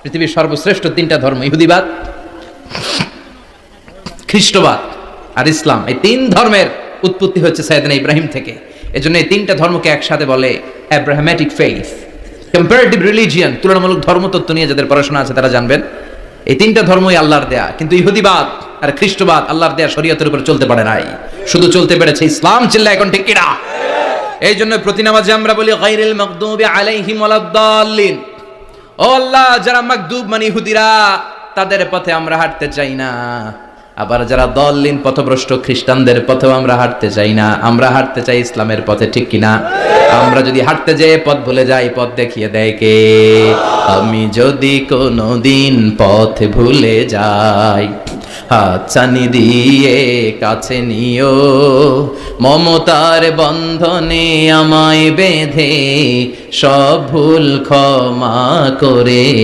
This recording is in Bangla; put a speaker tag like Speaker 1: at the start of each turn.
Speaker 1: পৃথিবীর সর্বশ্রেষ্ঠ তিনটা ধর্ম, ইহুদিবাদ, খ্রিস্টবাদ আর ইসলাম। এই তিন ধর্মের উৎপত্তি হচ্ছে সাইয়েদনা ইব্রাহিম থেকে। এজন্য এই তিনটা ধর্মকে একসাথে বলে অ্যাব্রাহামেটিক ফেইথ, কম্পারেটিভ রিলিজিয়ান। তুলনামূলক ধর্মতত্ত্ব নিয়ে যাদের পড়াশোনা আছে তারা জানবেন এই তিনটা ধর্মই আল্লাহর দেয়া, কিন্তু ইহুদিবাদ আর খ্রিস্টবাদ আল্লাহর দেয়া শরীয়তের উপর চলতে পারে নাই, শুধু চলতে পেরেছে ইসলাম। চিল্লা এখন ঠিক কিনা? এই জন্য প্রতি নামাজে আমরা বলি গায়রিল মাগদুবি আলাইহিম ওয়ালাদ-দাল্লিন। ও আল্লাহ, যারা মাগদুব মানে ইহুদিরা, তাদের পথে আমরা হাঁটতে চাই না। আবার যারা দল্লিন পথভ্রষ্ট খ্রিস্টানদের পথেও আমরা হাঁটতে চাই না। আমরা হাঁটতে চাই ইসলামের পথে, ঠিক কিনা? আমরা যদি হাঁটতে যেয়ে পথ ভুলে যাই, পথ দেখিয়ে দেয় কে? আমি যদি কোনোদিন পথ ভুলে যাই, হাতছানি দিয়ে কাছে নিও, মমতার বন্ধনে আমায় বেঁধে সব ভুল ক্ষমা করে